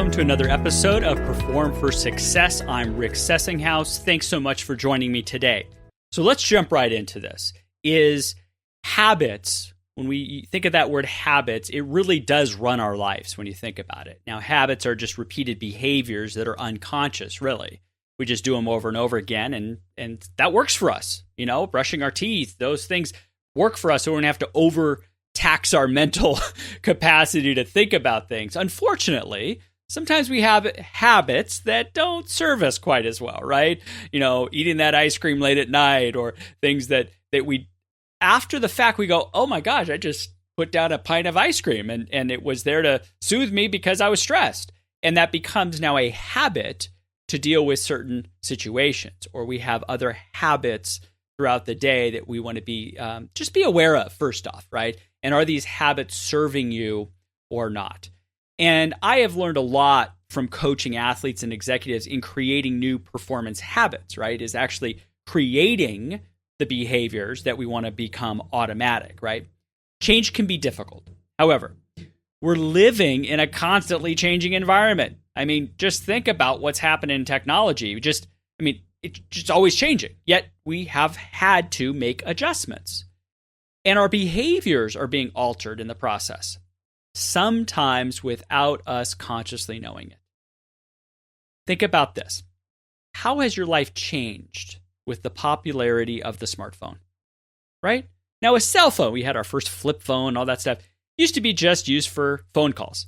welcome to another episode of Perform for Success. I'm Rick Sessinghaus. Thanks so much for joining me today. So let's jump right into this. Is habits, when we think of that word habits, it really does run our lives when you think about it. Now, habits are just repeated behaviors that are unconscious, really. We just do them over and over again, and that works for us. You know, brushing our teeth, those things work for us, so we don't have to overtax our mental capacity to think about things. Unfortunately, sometimes we have habits that don't serve us quite as well, right? You know, eating that ice cream late at night, or things that we, after the fact, we go, oh my gosh, I just put down a pint of ice cream and it was there to soothe me because I was stressed. And that becomes now a habit to deal with certain situations, or we have other habits throughout the day that we want to be just be aware of first off, right? And are these habits serving you or not? And I have learned a lot from coaching athletes and executives in creating new performance habits, right? Is actually creating the behaviors that we want to become automatic, right? Change can be difficult. However, we're living in a constantly changing environment. I mean, just think about what's happening in technology. It's just always changing. Yet we have had to make adjustments. And our behaviors are being altered in the process, sometimes without us consciously knowing it. Think about this. How has your life changed with the popularity of the smartphone? Right? Now, a cell phone, we had our first flip phone, all that stuff, used to be just used for phone calls.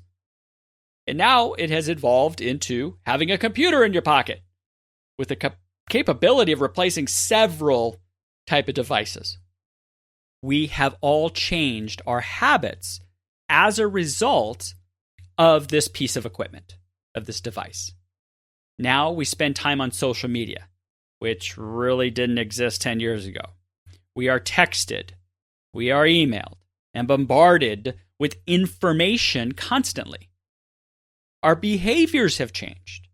And now it has evolved into having a computer in your pocket with the capability of replacing several type of devices. We have all changed our habits as a result of this piece of equipment, of this device. Now we spend time on social media, which really didn't exist 10 years ago. We are texted, we are emailed, and bombarded with information constantly. Our behaviors have changed.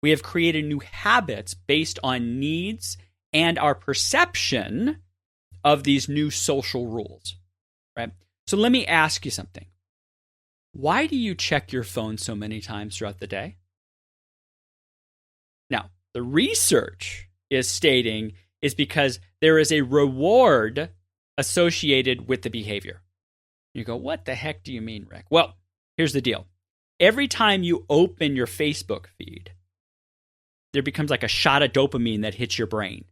We have created new habits based on needs and our perception of these new social rules, right? So let me ask you something. Why do you check your phone so many times throughout the day? Now, the research is stating is because there is a reward associated with the behavior. You go, what the heck do you mean, Rick? Well, here's the deal. Every time you open your Facebook feed, there becomes like a shot of dopamine that hits your brain.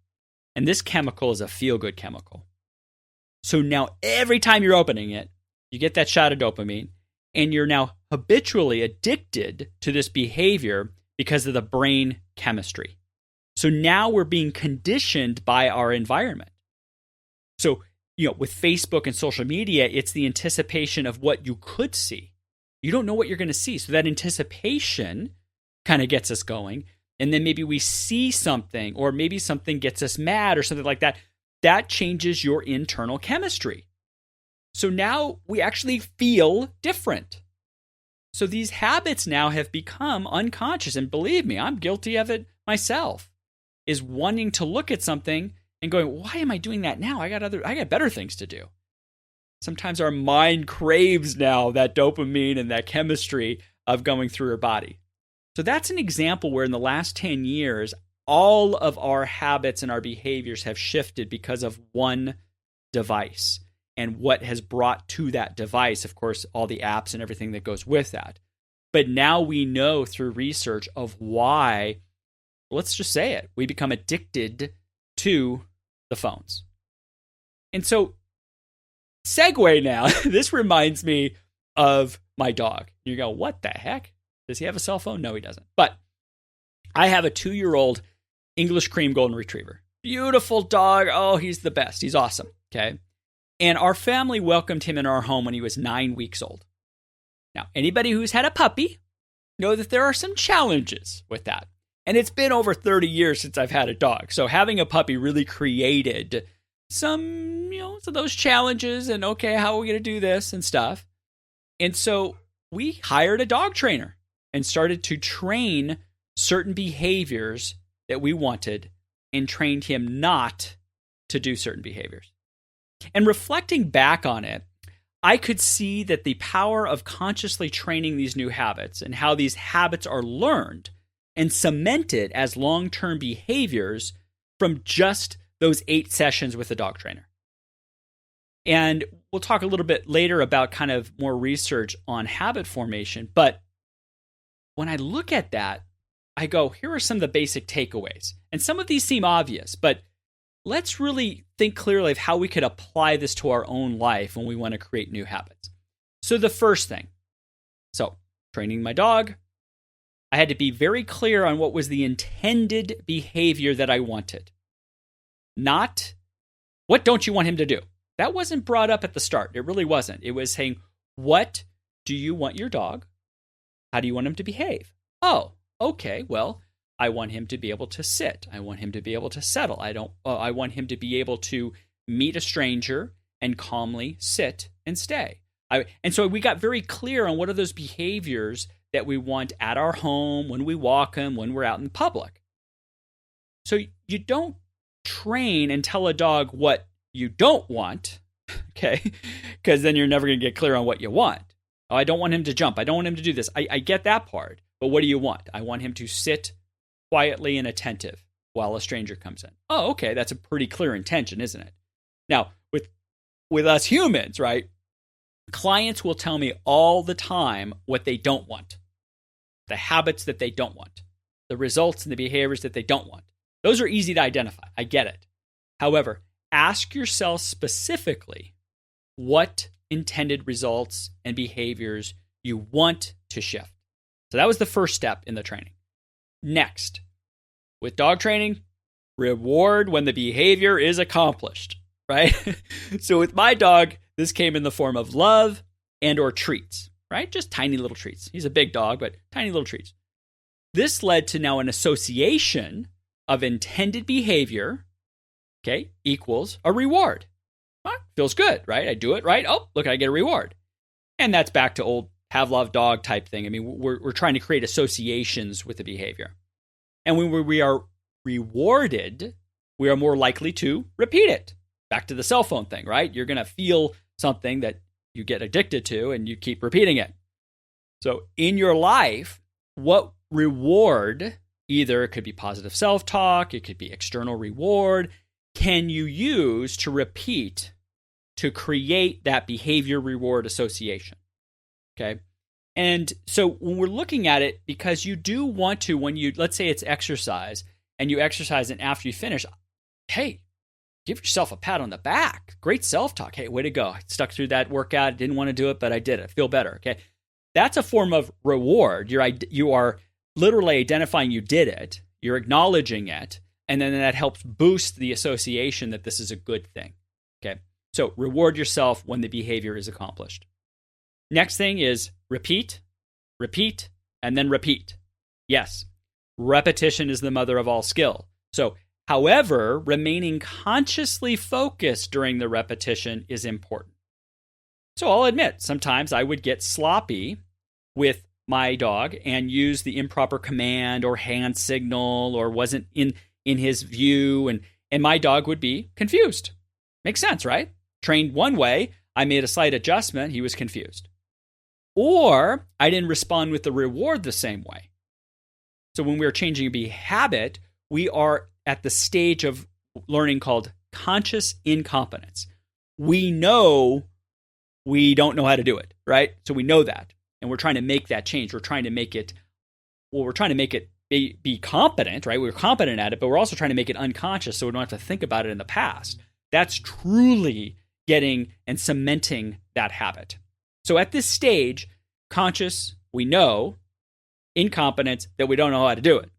And this chemical is a feel-good chemical. So now every time you're opening it, you get that shot of dopamine, and you're now habitually addicted to this behavior because of the brain chemistry. So now we're being conditioned by our environment. So, you know, with Facebook and social media, it's the anticipation of what you could see. You don't know what you're going to see. So that anticipation kind of gets us going. And then maybe we see something, or maybe something gets us mad or something like that. That changes your internal chemistry. So now we actually feel different. So these habits now have become unconscious. And believe me, I'm guilty of it myself, is wanting to look at something and going, why am I doing that now? I got better things to do. Sometimes our mind craves now that dopamine and that chemistry of going through your body. So that's an example where in the last 10 years, all of our habits and our behaviors have shifted because of one device and what has brought to that device, of course, all the apps and everything that goes with that. But now we know through research of why, let's just say it, we become addicted to the phones. And so, segue now, this reminds me of my dog. You go, what the heck? Does he have a cell phone? No, he doesn't. But I have a 2-year-old English cream golden retriever. Beautiful dog. Oh, he's the best. He's awesome. Okay. And our family welcomed him in our home when he was 9 weeks old. Now, anybody who's had a puppy know that there are some challenges with that. And it's been over 30 years since I've had a dog. So having a puppy really created some of those challenges and, okay, how are we going to do this and stuff? And so we hired a dog trainer and started to train certain behaviors that we wanted and trained him not to do certain behaviors. And reflecting back on it, I could see that the power of consciously training these new habits and how these habits are learned and cemented as long-term behaviors from just those 8 sessions with a dog trainer. And we'll talk a little bit later about kind of more research on habit formation. But when I look at that, I go, here are some of the basic takeaways. And some of these seem obvious, but let's really think clearly of how we could apply this to our own life when we want to create new habits. So the first thing, training my dog, I had to be very clear on what was the intended behavior that I wanted. Not, what don't you want him to do? That wasn't brought up at the start. It really wasn't. It was saying, what do you want your dog? How do you want him to behave? Oh, okay, well, I want him to be able to sit. I want him to be able to settle. I want him to be able to meet a stranger and calmly sit and stay. And so we got very clear on what are those behaviors that we want at our home, when we walk him, when we're out in public. So you don't train and tell a dog what you don't want, okay? Because then you're never going to get clear on what you want. Oh, I don't want him to jump. I don't want him to do this. I get that part. But what do you want? I want him to sit quietly and attentive while a stranger comes in. Oh, okay. That's a pretty clear intention, isn't it? Now, with us humans, right? Clients will tell me all the time what they don't want, the habits that they don't want, the results and the behaviors that they don't want. Those are easy to identify. I get it. However, ask yourself specifically what intended results and behaviors you want to shift. So that was the first step in the training. Next, with dog training, reward when the behavior is accomplished, right? So with my dog, this came in the form of love and or treats, right? Just tiny little treats. He's a big dog, but tiny little treats. This led to now an association of intended behavior, okay, equals a reward. Well, feels good, right? I do it, right? Oh, look, I get a reward. And that's back to old Pavlov dog type thing. I mean, we're trying to create associations with the behavior. And when we are rewarded, we are more likely to repeat it. Back to the cell phone thing, right? You're going to feel something that you get addicted to and you keep repeating it. So in your life, what reward, either it could be positive self-talk, it could be external reward, can you use to repeat to create that behavior reward association? Okay. And so when we're looking at it, because you do want to, when you, let's say it's exercise and you exercise and after you finish, hey, give yourself a pat on the back. Great self-talk. Hey, way to go. I stuck through that workout. Didn't want to do it, but I did it. I feel better. Okay. That's a form of reward. You are literally identifying you did it. You're acknowledging it. And then that helps boost the association that this is a good thing. Okay. So reward yourself when the behavior is accomplished. Next thing is repeat, repeat, and then repeat. Yes, repetition is the mother of all skill. So, however, remaining consciously focused during the repetition is important. So I'll admit, sometimes I would get sloppy with my dog and use the improper command or hand signal or wasn't in his view, and my dog would be confused. Makes sense, right? Trained one way, I made a slight adjustment, he was confused. Or I didn't respond with the reward the same way. So when we're changing a habit, we are at the stage of learning called conscious incompetence. We know we don't know how to do it, right? So we know that, and we're trying to make that change. We're trying to make it be competent, right? We're competent at it, but we're also trying to make it unconscious so we don't have to think about it in the past. That's truly getting and cementing that habit. So at this stage, conscious, we know, incompetence, that we don't know how to do it.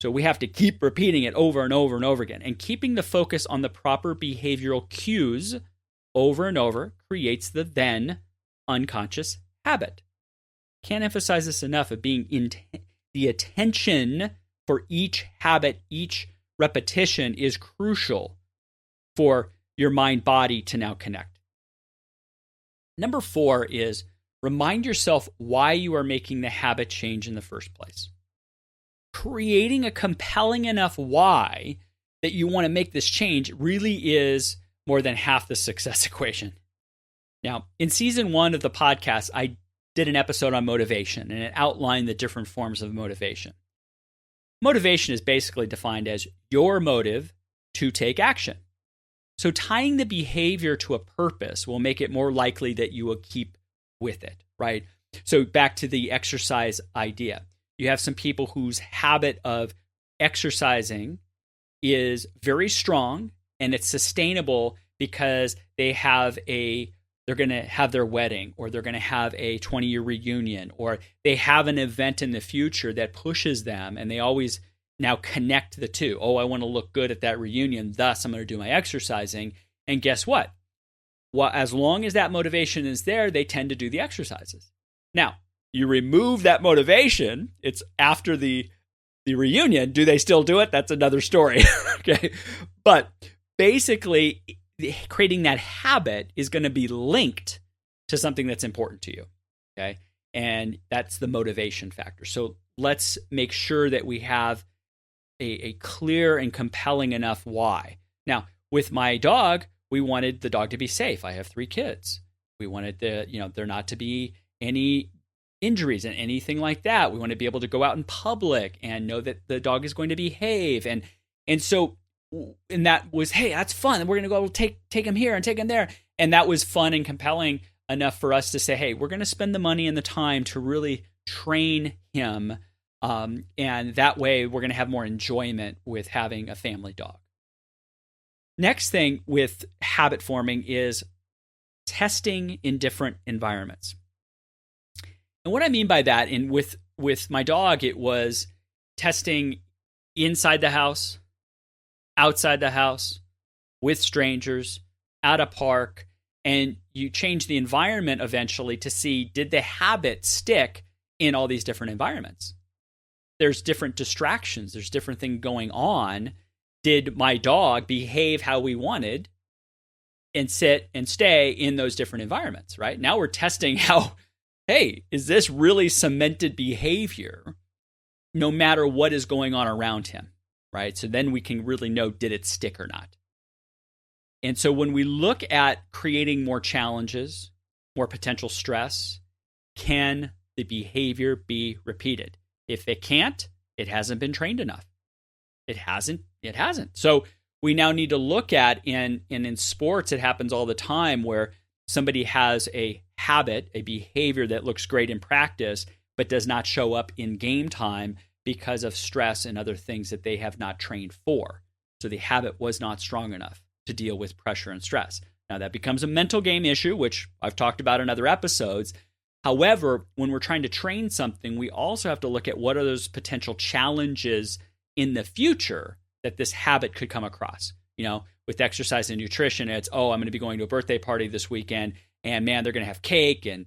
So we have to keep repeating it over and over and over again. And keeping the focus on the proper behavioral cues over and over creates the then unconscious habit. Can't emphasize this enough of being the attention for each habit, each repetition is crucial for your mind-body to now connect. Number 4 is remind yourself why you are making the habit change in the first place. Creating a compelling enough why that you want to make this change really is more than half the success equation. Now, in season 1 of the podcast, I did an episode on motivation, and it outlined the different forms of motivation. Motivation is basically defined as your motive to take action. So tying the behavior to a purpose will make it more likely that you will keep with it, right? So back to the exercise idea. You have some people whose habit of exercising is very strong and it's sustainable because they're going to have their wedding, or they're going to have a 20-year reunion, or they have an event in the future that pushes them, and they always now connect the two. Oh, I want to look good at that reunion, thus I'm going to do my exercising. And guess what? Well, as long as that motivation is there, they tend to do the exercises. Now, you remove that motivation, it's after the reunion. Do they still do it? That's another story. Okay. But basically, creating that habit is going to be linked to something that's important to you. Okay. And that's the motivation factor. So let's make sure that we have a clear and compelling enough why. Now, with my dog, we wanted the dog to be safe. I have 3 kids. We wanted there not to be any injuries and anything like that. We want to be able to go out in public and know that the dog is going to behave. And that was, hey, that's fun. We're going to go take him here and take him there. And that was fun and compelling enough for us to say, hey, we're going to spend the money and the time to really train him. And that way we're going to have more enjoyment with having a family dog. Next thing with habit forming is testing in different environments. And what I mean by that, and with my dog, it was testing inside the house, outside the house, with strangers, at a park, and you change the environment eventually to see, did the habit stick in all these different environments? There's different distractions. There's different things going on. Did my dog behave how we wanted and sit and stay in those different environments, right? Now we're testing how, hey, is this really cemented behavior no matter what is going on around him, right? So then we can really know, did it stick or not? And so when we look at creating more challenges, more potential stress, can the behavior be repeated? If it can't, it hasn't been trained enough. It hasn't. So we now need to look at, and in sports, it happens all the time where somebody has a habit, a behavior that looks great in practice, but does not show up in game time because of stress and other things that they have not trained for. So the habit was not strong enough to deal with pressure and stress. Now that becomes a mental game issue, which I've talked about in other episodes. However, when we're trying to train something, we also have to look at what are those potential challenges in the future that this habit could come across. With exercise and nutrition, it's, I'm going to be going to a birthday party this weekend, and man, they're going to have cake and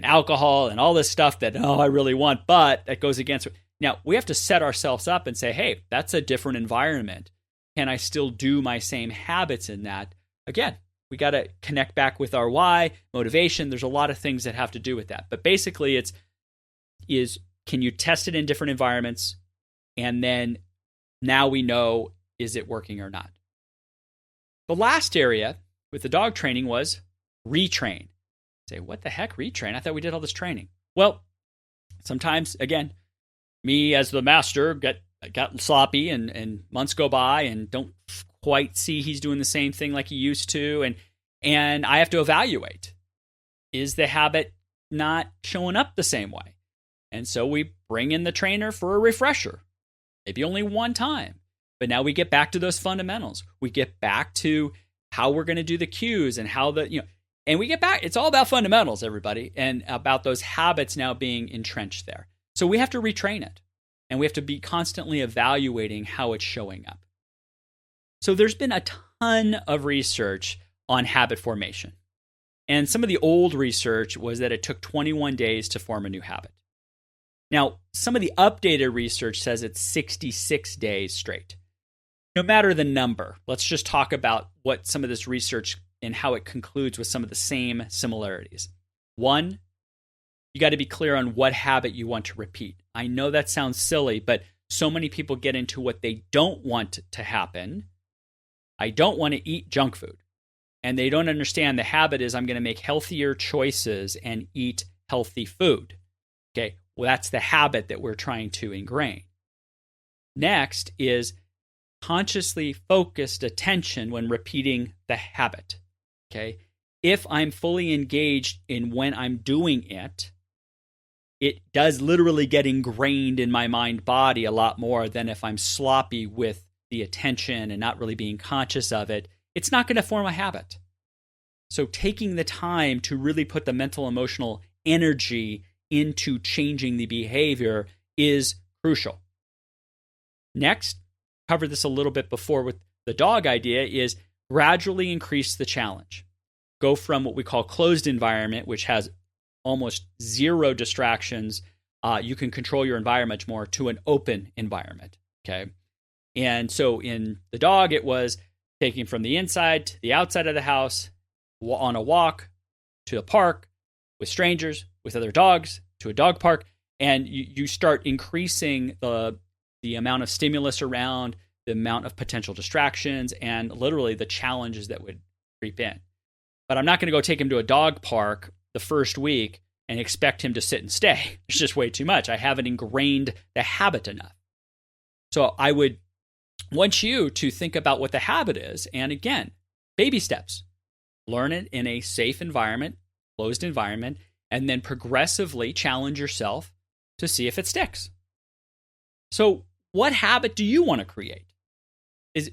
alcohol and all this stuff that, I really want, but that goes against it. Now, we have to set ourselves up and say, hey, that's a different environment. Can I still do my same habits in that? Again, we got to connect back with our why, motivation. There's a lot of things that have to do with that. But basically, can you test it in different environments? And then now we know, is it working or not? The last area with the dog training was retrain. Say, what the heck, retrain? I thought we did all this training. Well, sometimes, again, me as the master got sloppy and months go by and don't quite see he's doing the same thing like he used to. And I have to evaluate, is the habit not showing up the same way? And so we bring in the trainer for a refresher, maybe only one time. But now we get back to those fundamentals. We get back to how we're going to do the cues and how and we get back. It's all about fundamentals, everybody, and about those habits now being entrenched there. So we have to retrain it, and we have to be constantly evaluating how it's showing up. So there's been a ton of research on habit formation. And some of the old research was that it took 21 days to form a new habit. Now, some of the updated research says it's 66 days straight. No matter the number, let's just talk about what some of this research and how it concludes with some of the same similarities. One, you got to be clear on what habit you want to repeat. I know that sounds silly, but so many people get into what they don't want to happen. I don't want to eat junk food. and they don't understand the habit is I'm going to make healthier choices and eat healthy food. Okay, well, that's the habit that we're trying to ingrain. Next is consciously focused attention when repeating the habit. Okay, if I'm fully engaged in when I'm doing it, it does literally get ingrained in my mind body a lot more than if I'm sloppy with the attention and not really being conscious of it. It's not going to form a habit. So taking the time to really put the mental, emotional energy into changing the behavior is crucial. Next, covered this a little bit before with the dog idea, is gradually increase the challenge. Go from what we call closed environment, which has almost zero distractions. You can control your environment more, to an open environment. Okay. And so in the dog, it was taking from the inside to the outside of the house, on a walk, to a park, with strangers, with other dogs, to a dog park. And you start increasing the amount of stimulus around, the amount of potential distractions, and literally the challenges that would creep in. But I'm not going to go take him to a dog park the first week and expect him to sit and stay. It's just way too much. I haven't ingrained the habit enough. So I would want you to think about what the habit is. And again, baby steps. Learn it in a safe environment, closed environment, and then progressively challenge yourself to see if it sticks. So what habit do you want to create?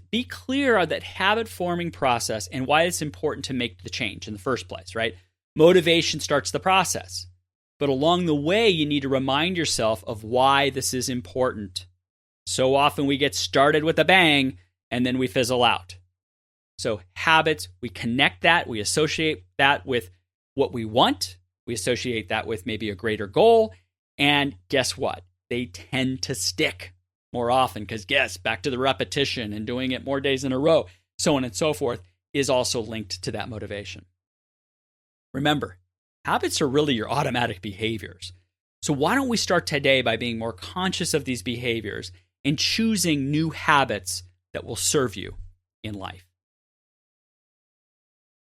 Be clear on that habit forming process and why it's important to make the change in the first place, right? Motivation starts the process. But along the way, you need to remind yourself of why this is important. So often we get started with a bang and then we fizzle out. So habits, we connect that, we associate that with what we want, we associate that with maybe a greater goal, and guess what? They tend to stick more often because, yes, back to the repetition and doing it more days in a row, so on and so forth, is also linked to that motivation. Remember, habits are really your automatic behaviors. So why don't we start today by being more conscious of these behaviors and choosing new habits that will serve you in life?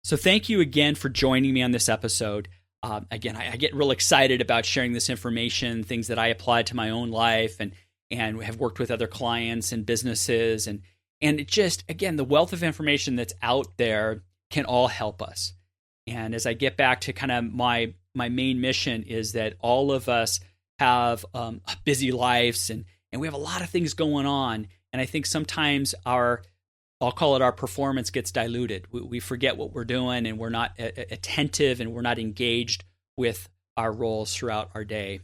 So thank you again for joining me on this episode. Again, I get real excited about sharing this information, things that I apply to my own life and have worked with other clients and businesses. And it just, again, the wealth of information that's out there can all help us. And as I get back to kind of my main mission is that all of us have busy lives and we have a lot of things going on. And I think sometimes I'll call it our performance gets diluted. We forget what we're doing and we're not attentive and we're not engaged with our roles throughout our day.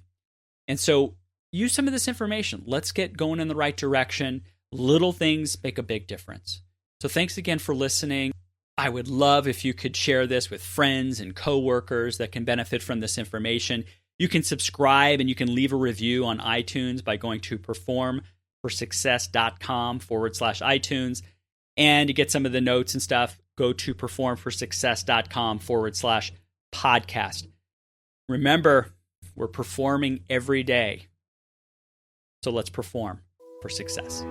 And so use some of this information. Let's get going in the right direction. Little things make a big difference. So thanks again for listening. I would love if you could share this with friends and coworkers that can benefit from this information. You can subscribe and you can leave a review on iTunes by going to performforsuccess.com/iTunes. And to get some of the notes and stuff, go to performforsuccess.com/podcast. Remember, we're performing every day. So let's perform for success.